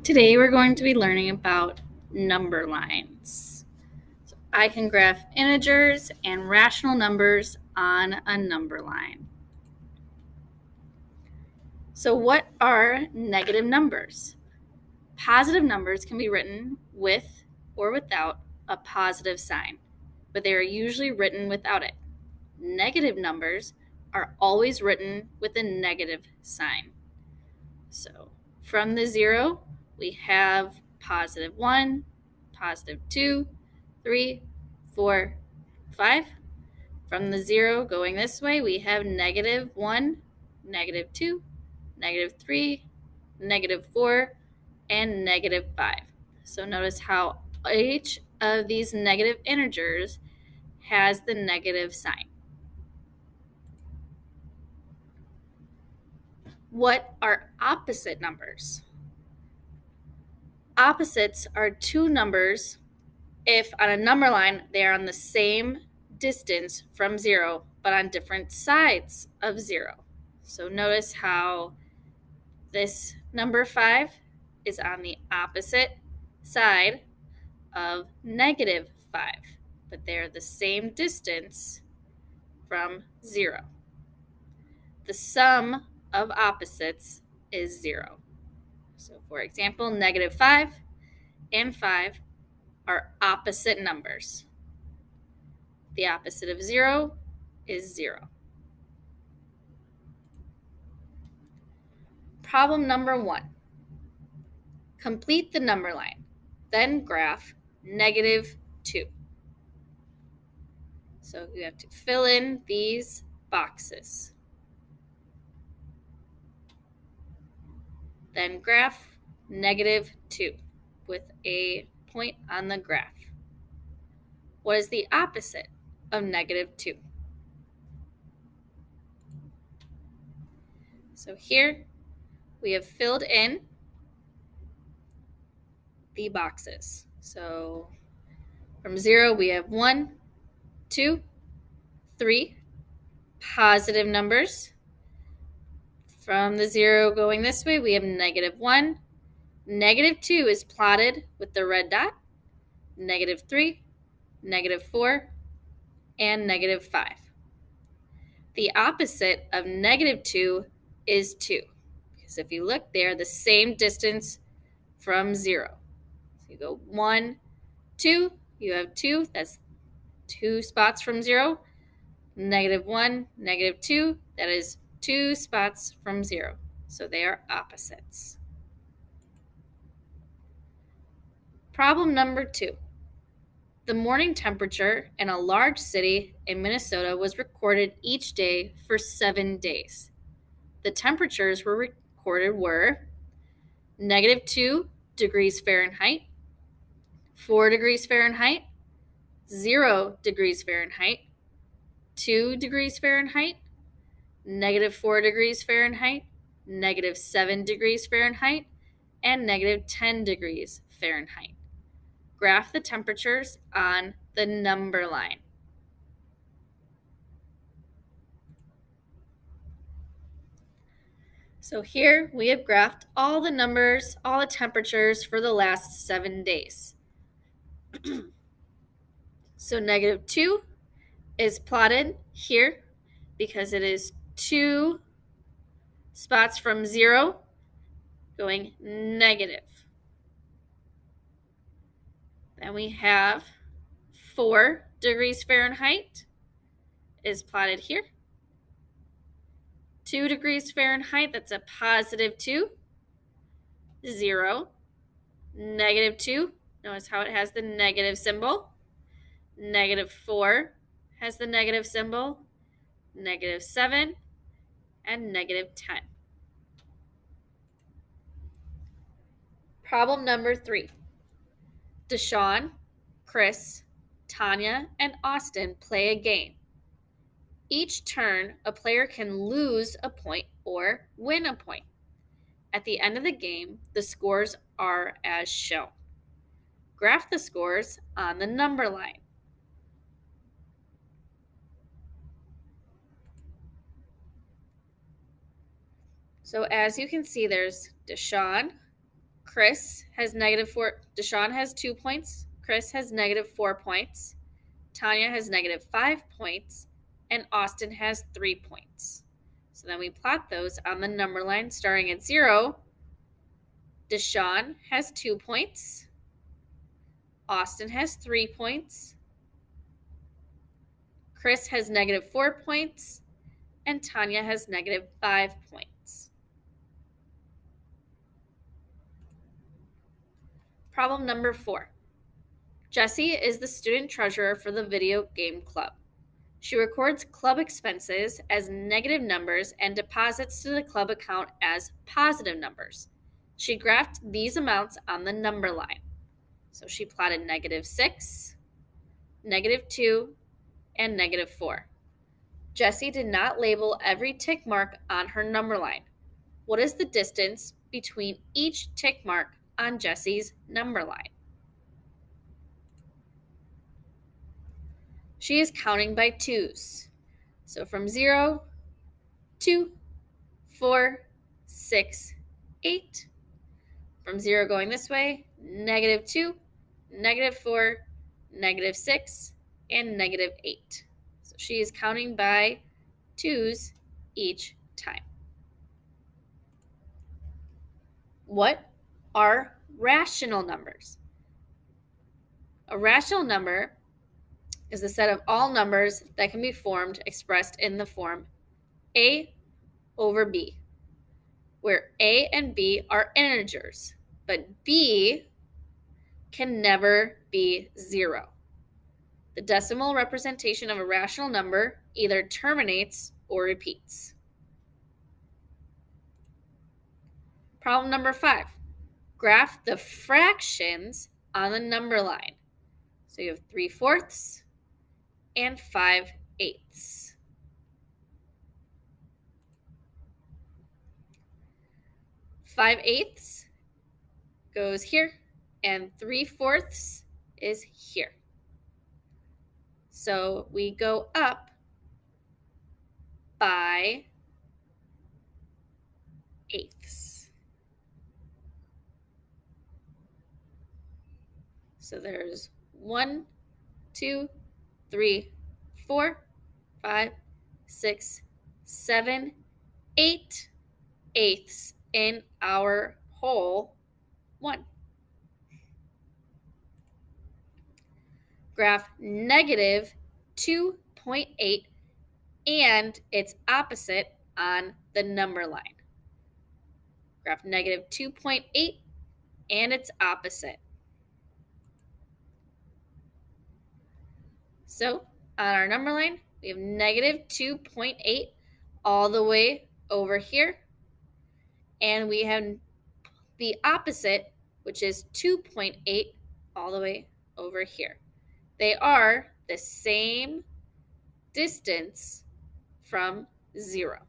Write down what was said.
Today we're going to be learning about number lines. So I can graph integers and rational numbers on a number line. So what are negative numbers? Positive numbers can be written with or without a positive sign, but they are usually written without it. Negative numbers are always written with a negative sign. So from the 0, we have positive 1, positive 2, 3, 4, 5. From the 0 going this way, we have negative 1, negative 2, negative 3, negative 4, and negative 5. So notice how each of these negative integers has the negative sign. What are opposite numbers? Opposites are two numbers if on a number line they are on the same distance from 0 but on different sides of 0. So notice how this number 5 is on the opposite side of negative 5, but they're the same distance from 0. The sum of opposites is 0. So for example, negative 5 and 5 are opposite numbers. The opposite of 0 is 0. Problem number 1. Complete the number line, then graph negative 2. So you have to fill in these boxes. Then graph negative 2 with a point on the graph. What is the opposite of negative 2? So here we have filled in the boxes. So from 0 we have 1, 2, 3 positive numbers. From the 0 going this way, we have negative 1. Negative 2 is plotted with the red dot. Negative 3, negative 4, and negative 5. The opposite of negative 2 is 2. Because if you look, they're the same distance from 0. So you go 1, 2, you have 2. That's 2 spots from 0. Negative 1, negative 2, that is 2 spots from 0. So they are opposites. Problem number 2. The morning temperature in a large city in Minnesota was recorded each day for 7 days. The temperatures recorded were negative 2 degrees Fahrenheit, 4 degrees Fahrenheit, 0 degrees Fahrenheit, 2 degrees Fahrenheit, negative 4 degrees Fahrenheit, negative 7 degrees Fahrenheit, and negative 10 degrees Fahrenheit. Graph the temperatures on the number line. So here we have graphed all the numbers, all the temperatures for the last 7 days. So negative 2 is plotted here because it is 2 spots from 0 going negative. Then we have 4 degrees Fahrenheit is plotted here. 2 degrees Fahrenheit, that's a positive 2. 0. Negative 2, notice how it has the negative symbol. Negative 4 has the negative symbol. Negative 7 and negative 10. Problem number 3. Deshaun, Chris, Tanya, and Austin play a game. Each turn, a player can lose a point or win a point. At the end of the game, the scores are as shown. Graph the scores on the number line. So as you can see, there's Deshaun, Chris has -4. Deshaun has 2 points. Chris has -4 points. Tanya has -5 points. And Austin has 3 points. So then we plot those on the number line starting at 0. Deshaun has 2 points. Austin has 3 points. Chris has -4 points. And Tanya has -5 points. Problem number 4. Jessie is the student treasurer for the video game club. She records club expenses as negative numbers and deposits to the club account as positive numbers. She graphed these amounts on the number line. So she plotted -6, -2, and -4. Jessie did not label every tick mark on her number line. What is the distance between each tick mark on Jessie's number line? She is counting by 2s. So from 0, 2, 4, 6, 8. From 0 going this way, -2, -4, -6, and -8. So she is counting by 2s each time. What are rational numbers? A rational number is the set of all numbers that can be formed expressed in the form A over B, where A and B are integers, but B can never be 0. The decimal representation of a rational number either terminates or repeats. Problem number 5. Graph the fractions on the number line. So you have 3/4 and 5/8. 5/8 goes here, and 3/4 is here. So we go up by 1/8. So there's 1, 2, 3, 4, 5, 6, 7, 8/8 in our whole 1. Graph -2.8 and its opposite on the number line. Graph -2.8 and its opposite. So on our number line, we have -2.8 all the way over here. And we have the opposite, which is 2.8 all the way over here. They are the same distance from 0.